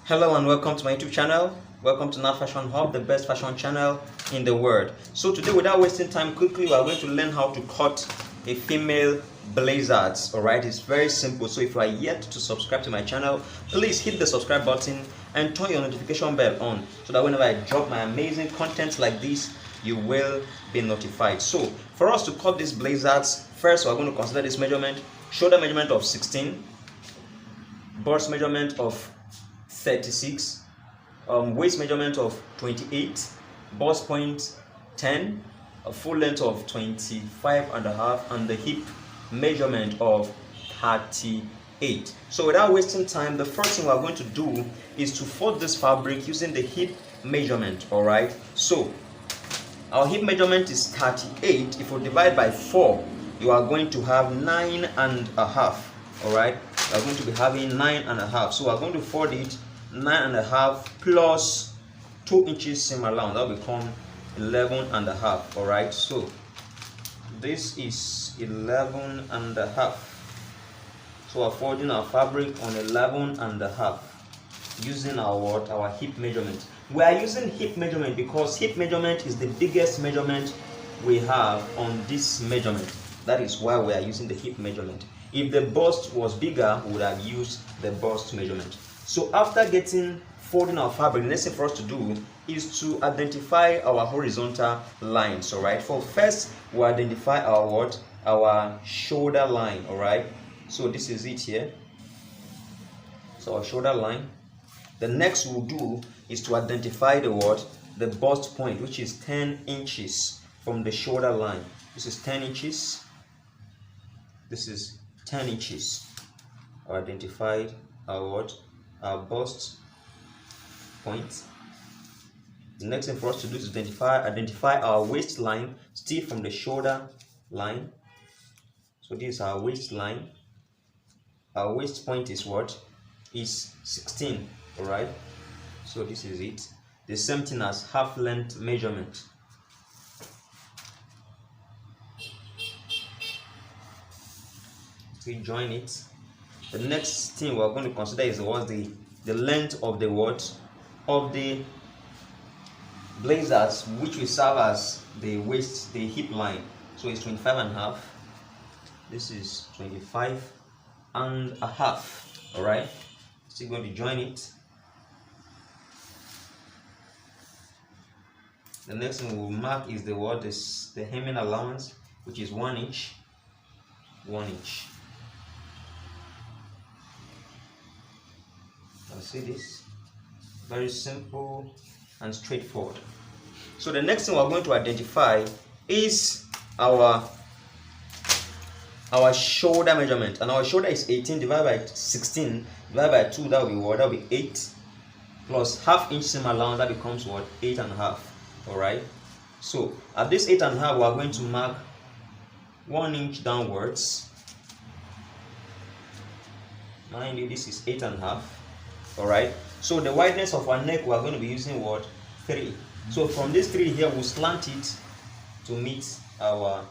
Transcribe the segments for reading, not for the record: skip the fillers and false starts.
Hello and welcome to my YouTube channel. Welcome to Now Fashion Hub, the best fashion channel in the world. So today, without wasting time, quickly we are going to learn how to cut a female blazers. Alright, it's very simple. So if you are yet to subscribe to my channel, please hit the subscribe button and turn your notification bell on so that whenever I drop my amazing content like this, you will be notified. So for us to cut these blazers, first we are going to consider this measurement: shoulder measurement of 16, bust measurement of 36, waist measurement of 28, bust point 10, a full length of 25.5, and the hip measurement of 38. So without wasting time, the first thing we are going to do is to fold this fabric using the hip measurement. All right, so our hip measurement is 38. If we divide by 4, you are going to have 9.5. all right, we are going to be having 9.5. So we are going to fold it 9.5 plus 2 inches seam allowance. That will become 11.5. all right, so this is 11.5. so we're folding our fabric on 11.5 using our hip measurement. We are using hip measurement because hip measurement is the biggest measurement we have on this measurement. That is why we are using the hip measurement. If the bust was bigger, we would have used the bust measurement. So after folding our fabric, the next thing for us to do is to identify our horizontal lines. All right, for first we identify our shoulder line. All right, so this is it here. So our shoulder line. The next we'll do is to identify the bust point, which is 10 inches from the shoulder line. This is 10 inches. This is 10 inches. I identified our bust point. The next thing for us to do is identify our waistline, still from the shoulder line. So this is our waistline. Our waist point is is 16. All right, so this is it. The same thing as half length measurement. We join it. The next thing we're going to consider is the length of the blazers, which will serve as the hip line. So it's 25.5. This is 25.5. all right, still going to join it. The next thing we'll mark is the hemming allowance, which is 1 inch. 1 inch. Can see this? Very simple and straightforward. So the next thing we're going to identify is our shoulder measurement, and our shoulder is 18 divided by 16 divided by 2. That will be 8 plus half inch seam allowance. That becomes 8.5. all right, so at this 8.5 we are going to mark 1 inch downwards. Mind you, this is 8.5. all right, so the wideness of our neck we are going to be using 3. So from this 3 here, we'll slant it to meet our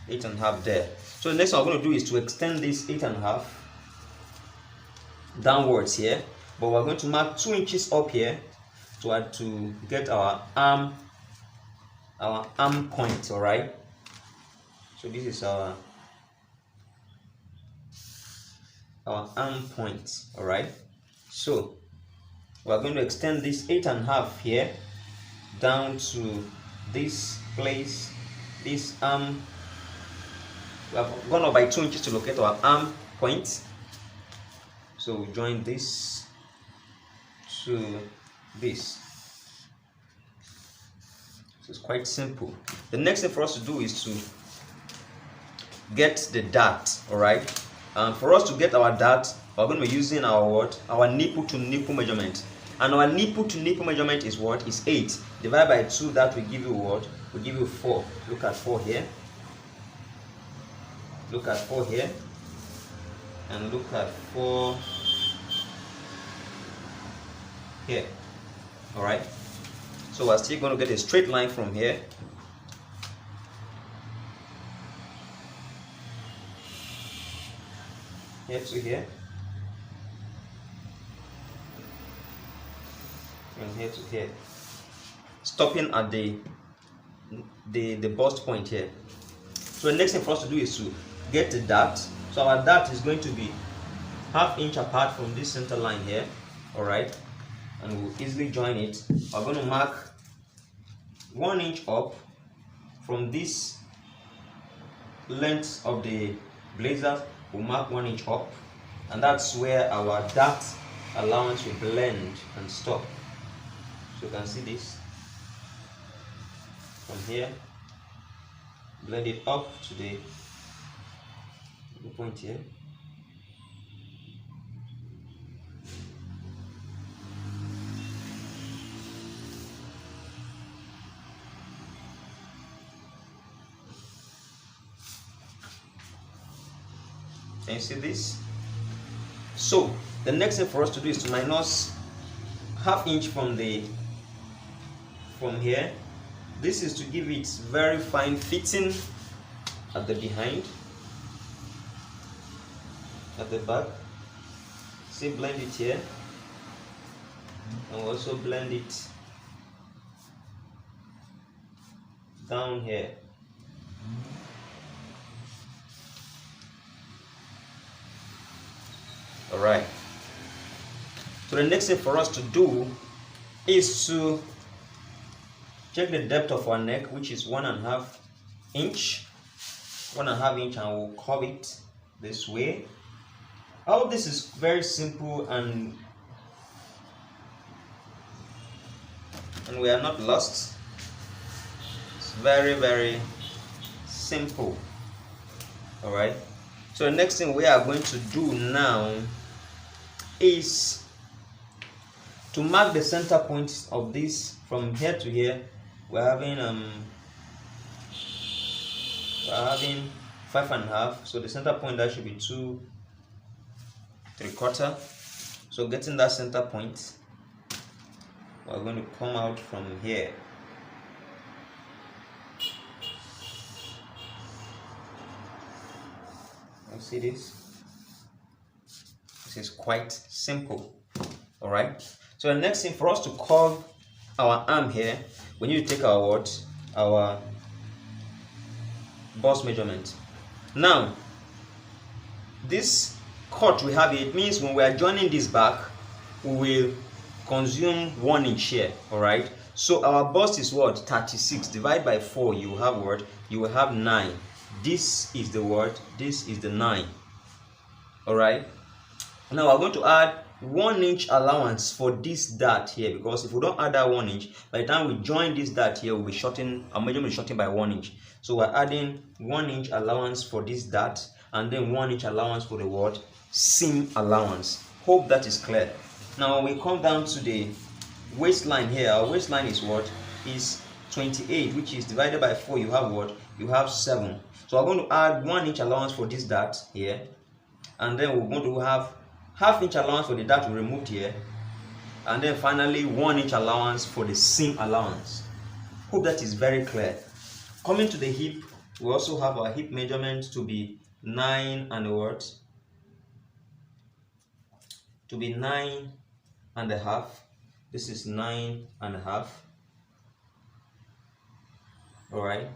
8.5 there. So the next thing we're going to do is to extend this 8.5 downwards here, but we're going to mark 2 inches up here to get our arm point. all right, so this is our arm point. all right, so we're going to extend this 8.5 here down to this place, this arm. We have gone up by 2 inches to locate our arm point. So we join this to this. So it's quite simple. The next thing for us to do is to get the dart. all right, and for us to get our dart, we're going to be using our nipple to nipple measurement, and our nipple to nipple measurement is is 8 divided by 2. That will give you will give you 4. Look at 4 here. Look at 4 here, and look at 4 here. all right, so we're still going to get a straight line from here to here. from here to here, stopping at the bust point here. So the next thing for us to do is to get the dart. So our dart is going to be 1/2 inch apart from this center line here, all right, and we'll easily join it. We're going to mark 1 inch up from this length of the blazer. We'll mark 1 inch up, and that's where our dart allowance will blend and stop. So you can see this from here, blend it up to the point here. Can you see this? So the next thing for us to do is to minus 1/2 inch from here. This is to give it very fine fitting at the behind, at the back. See, blend it here, and also blend it down here. All right. So the next thing for us to do is to check the depth of our neck, which is 1.5 inch. 1.5 inch, and we'll curve it this way. I hope this is very simple and we are not lost. It's very, very simple. All right. So the next thing we are going to do now is to mark the center point of this from here to here. We're having 5.5, so the center point that should be 2 3/4. So getting that center point, we're going to come out from here. You see this? This is quite simple. All right. So the next thing for us to curve our arm here, we need to take our bust measurement. Now, this cut we have here, it means when we are joining this back, we will consume 1 inch here. All right. So our bust is what? 36. Divide by 4. You will have what? You will have 9. This is the word. This is the 9. All right. Now we're going to add 1 inch allowance for this dart here, because if we don't add that 1 inch, by the time we join this dart here, we'll be shorting, our measurement is shorting by 1 inch. So we're adding 1 inch allowance for this dart, and then 1 inch allowance for the word seam allowance. Hope that is clear. Now when we come down to the waistline here, our waistline is what? Is 28, which is divided by 4. You have what? You have 7. So we're going to add 1 inch allowance for this dart here, and then we're going to have 1/2 inch allowance for the dart we removed here, and then finally 1 inch allowance for the seam allowance. Hope that is very clear. Coming to the hip, we also have our hip measurement to be 9.5. To be 9.5. This is 9.5. All right.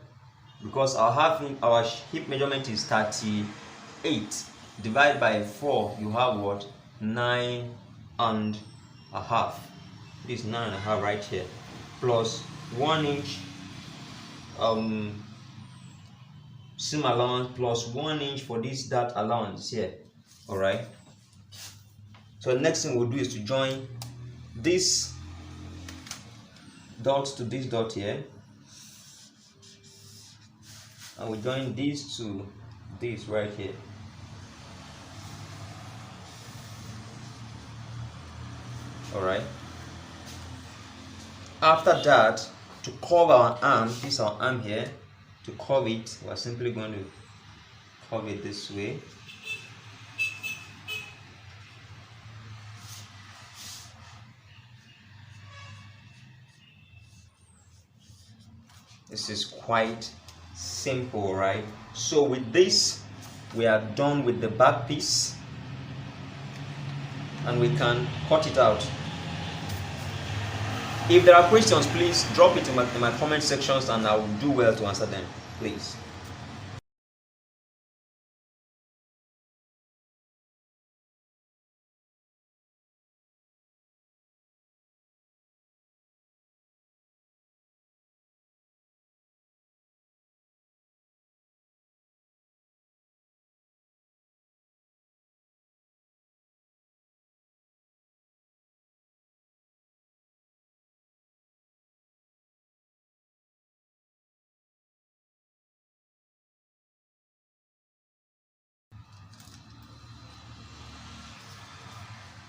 Because our hip measurement is 38. Divide by 4, you have what? 9.5. This is 9.5 right here, plus 1 inch seam allowance, plus 1 inch for this dart allowance here. All right. So the next thing we'll do is to join this dot to this dot here, and we join this to this right here. All right. After that, to curve our arm, this is our arm here. To curve it, we're simply going to curve it this way. This is quite simple, right? So with this, we are done with the back piece, and we can cut it out. If there are questions, please drop it in my comment sections and I will do well to answer them, please.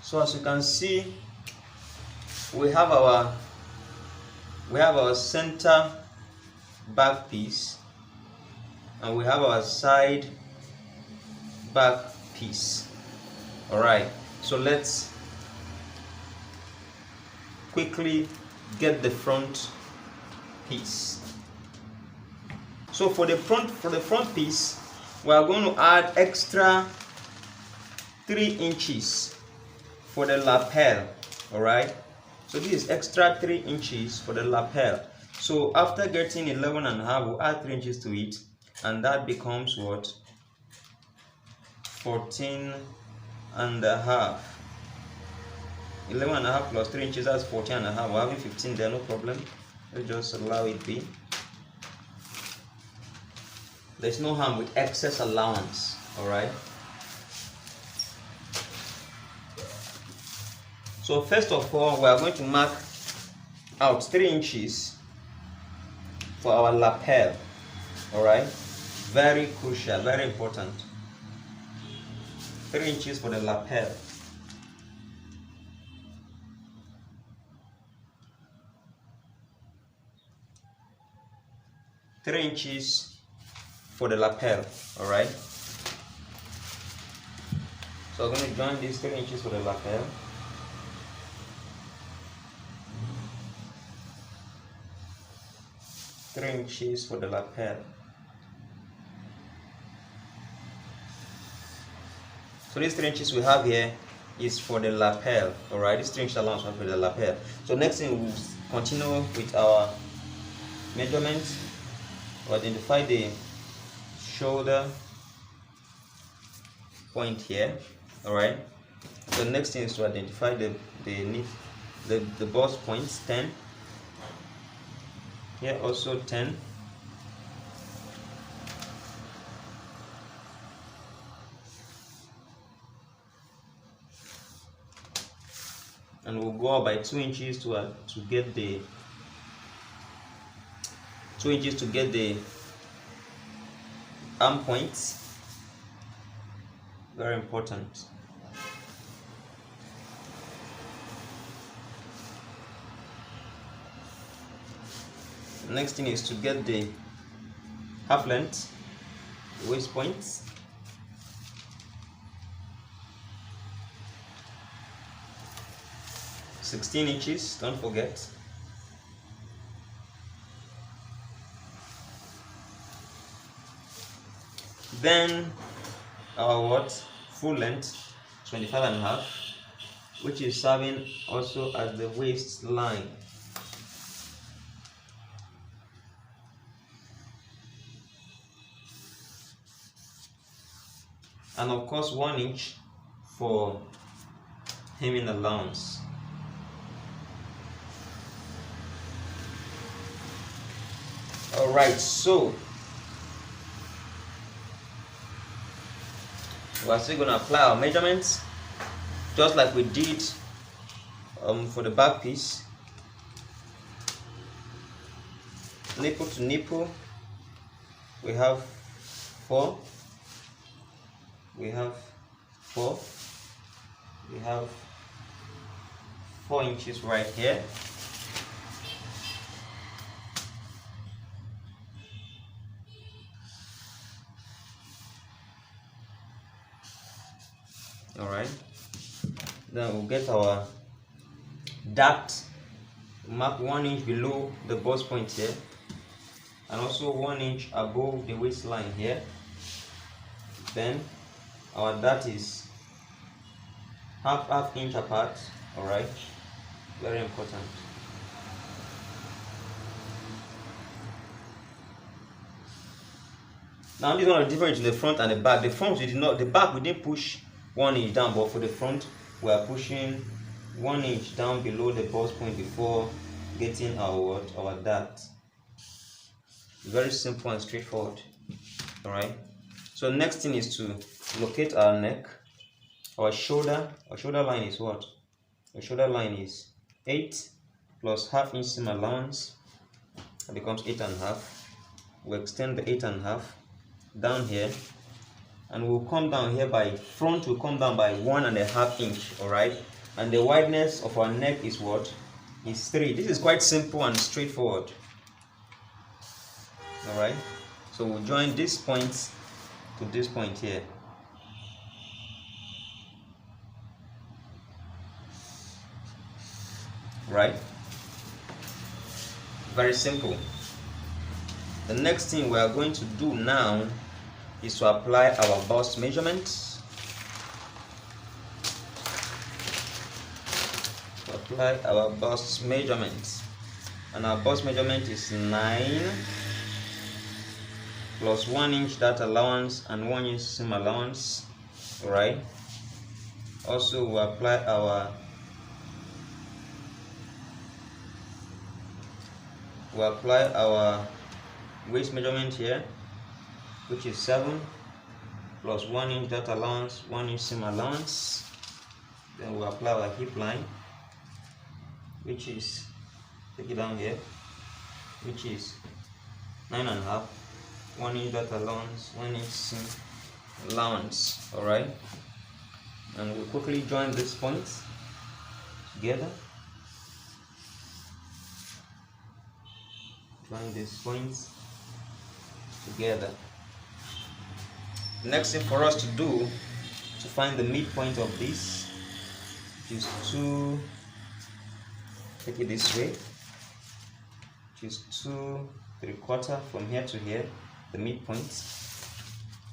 So as you can see, we have our center back piece and we have our side back piece. All right, so let's quickly get the front piece. So for the front piece, we are going to add extra 3 inches for the lapel. All right, so this is extra 3 inches for the lapel. So after getting 11.5, we'll add 3 inches to it, and that becomes what? 14.5. 11.5 plus 3 inches, that's 14.5. We're having 15 there, no problem. Let's just allow it be. There's no harm with excess allowance. All right. So first of all, we are going to mark out 3 inches for our lapel. All right, very crucial, very important. 3 inches for the lapel. Three inches for the lapel. All right. So I'm going to join these 3 inches for the lapel. Three inches for the lapel. So these 3 inches we have here is for the lapel. All right, this 3 inch allowance for the lapel. So next thing, we'll continue with our measurements. We'll identify the shoulder point here. All right. So the next thing is to identify the bust points, 10. Here also 10. And we'll go up by 2 inches to get the 2 inches to get the arm points. Very important. Next thing is to get the half length, waist points. (16 inches), don't forget. Then our full length, 25.5, which is serving also as the waistline. And of course 1 inch for hemming allowance. All right, so we're still going to apply our measurements just like we did for the back piece. Nipple to nipple, we have 4. We have 4. We have 4 inches right here. All right. Then we'll get our dart. Mark 1 inch below the bust point here, and also 1 inch above the waistline here. Then our dart is half inch apart. All right, very important. Now this one is different in the front and the back. The front we did not, the back we didn't push 1 inch down, but for the front we are pushing 1 inch down below the bust point before getting our dart. Very simple and straightforward. All right. So next thing is to locate our neck. Our shoulder line is what? Our shoulder line is 8 plus half inch seam allowance. It becomes 8.5. We extend the 8.5 down here, and we'll come down here by front. Will come down by 1.5 inch. All right. And the wideness of our neck is what? Is 3. This is quite simple and straightforward. All right. So we'll join this point to this point here. Right? Very simple. The next thing we are going to do now is to apply our bust measurements. Apply our bust measurements, and our bust measurement is 9 plus 1 inch dart allowance and 1 inch seam allowance. All right. Also, we apply our waist measurement here, which is 7 plus 1 inch dart allowance, 1 inch seam allowance. Then we apply our hip line, which is, take it down here, which is 9.5, 1 inch dart allowance, 1 inch seam allowance. All right. And we'll quickly join these points together. Join these points together. The next thing for us to do to find the midpoint of this is to take it this way, which is 2 3/4 from here to here, the midpoint.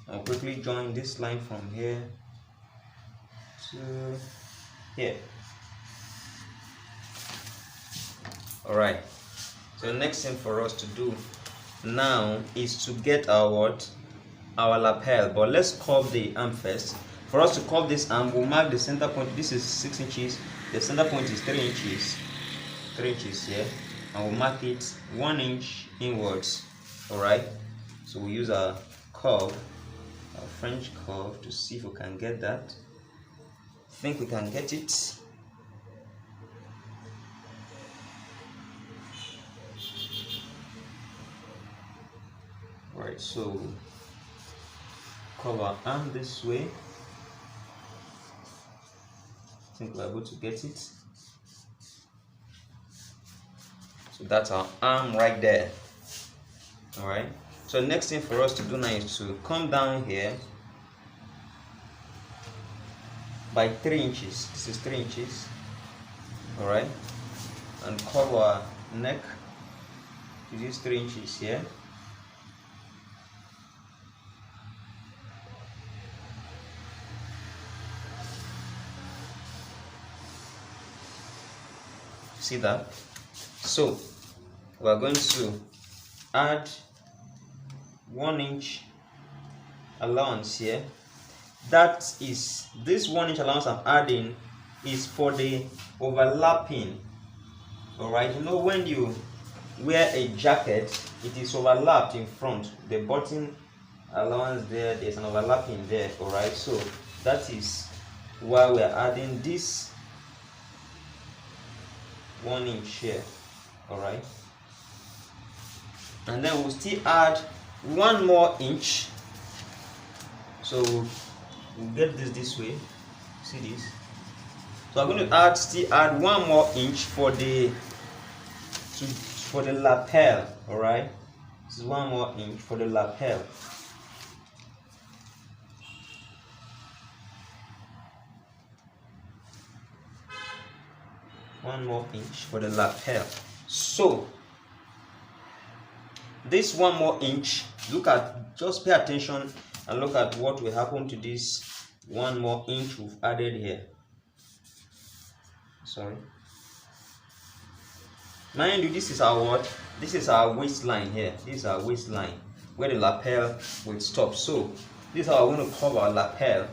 I'll quickly join this line from here to here. All right. So the next thing for us to do now is to get our lapel. But let's curve the arm first. For us to curve this arm, we'll mark the center point. This is 6 inches. The center point is 3 inches. 3 inches here, and we'll mark it 1 inch inwards. All right. So we'll use our curve, our French curve, to see if we can get that. I think we can get it. Right, so curve our arm this way. I think we're able to get it. So that's our arm right there. All right. So next thing for us to do now is to come down here by 3 inches. This is 3 inches. All right. And curve our neck to these 3 inches here. See that? So we are going to add 1 inch allowance here. That is, this 1 inch allowance I'm adding is for the overlapping. All right. You know, when you wear a jacket, it is overlapped in front. The button allowance there's an overlapping there. All right. So that is why we are adding this 1 inch here. All right. And then we'll still add 1 more inch. So we'll get this way. See this? So I'm going to still add 1 more inch for the lapel. All right. This is 1 more inch for the lapel. One more inch for the lapel. So this 1 more inch, just pay attention and look at what will happen to this 1 more inch we've added here. Sorry. Mind you, this is our what? This is our waistline here. This is our waistline. where the lapel will stop. So this is how I'm going to curve our lapel.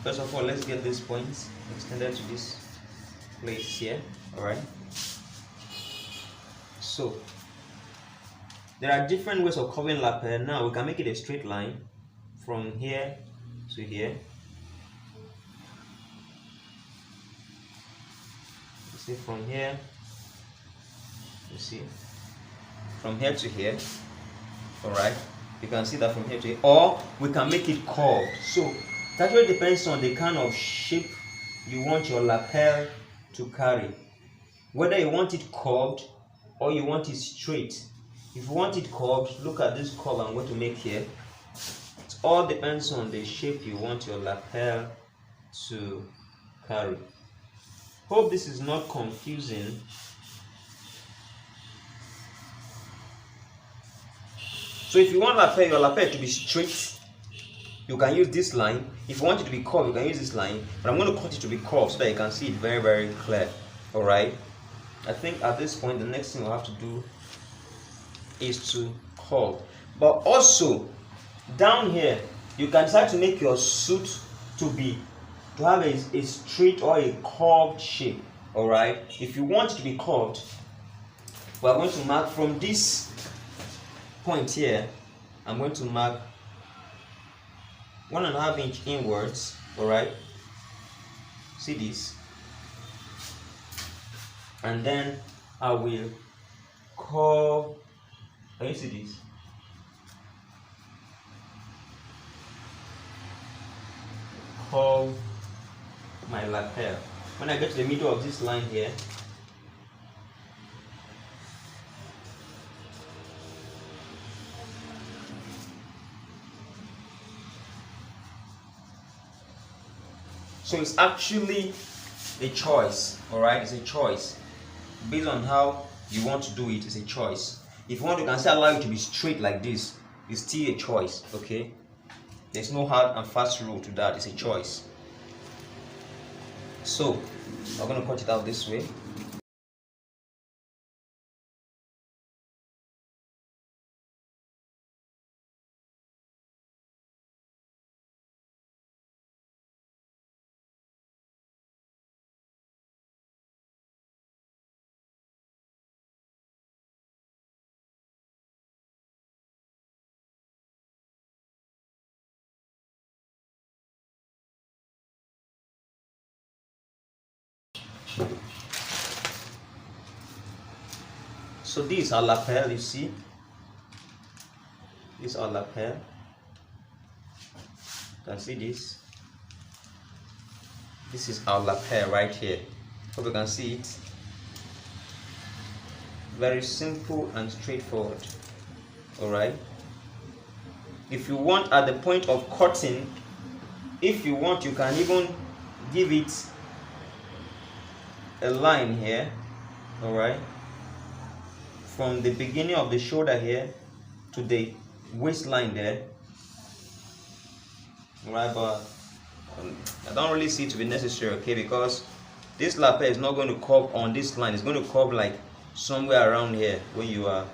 First of all, let's get these points extended to this place here. Alright. So there are different ways of curving lapel. Now we can make it a straight line from here to here. You see, from here, you see, from here to here. Alright, you can see that from here to here, or we can make it curved. So it actually depends on the kind of shape you want your lapel to carry, whether you want it curved or you want it straight. If you want it curved, look at this curve I'm going to make here. It all depends on the shape you want your lapel to carry. Hope this is not confusing. So if you want your lapel to be straight, you can use this line. If you want it to be curved, you can use this line. But I'm going to cut it to be curved so that you can see it very, very clear. Alright. I think at this point, the next thing we'll have to do is to curve. But also, down here, you can start to make your suit to have a straight or a curved shape. Alright. If you want it to be curved, we're going to mark from this point here. I'm going to mark 1.5 inch inwards. Alright, see this, and then I will curve. Can you see this? Curve my lapel. When I get to the middle of this line here, so it's actually a choice. Alright, it's a choice based on how you want to do it. It's a choice. If you want, you can still allow it to be straight like this. It's still a choice. Okay, there's no hard and fast rule to that. It's a choice. So I'm going to cut it out this way. So these are lapel, you see. These are lapel. You can see this. This is our lapel right here. Hope you can see it. Very simple and straightforward. Alright. If you want, at the point of cutting, if you want, you can even give it a line here. Alright, from the beginning of the shoulder here to the waistline there. Alright, but I don't really see it to be necessary, okay, because this lapel is not going to curve on this line. It's going to curve like somewhere around here when you are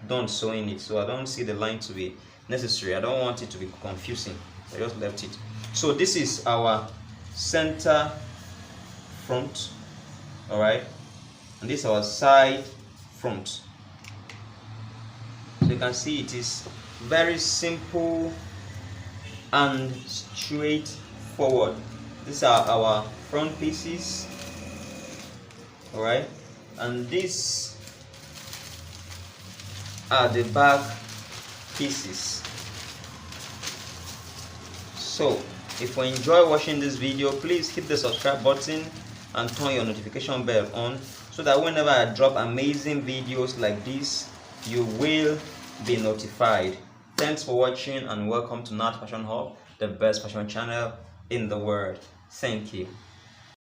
done sewing it. So I don't see the line to be necessary. I don't want it to be confusing. I just left it. So this is our center front. Alright, and this is our side front. So you can see it is very simple and straightforward. These are our front pieces. Alright, and these are the back pieces. So if you enjoy watching this video, please hit the subscribe button and turn your notification bell on so that whenever I drop amazing videos like this, you will be notified. Thanks for watching and welcome to Nat Fashion Hub, the best fashion channel in the world. Thank you.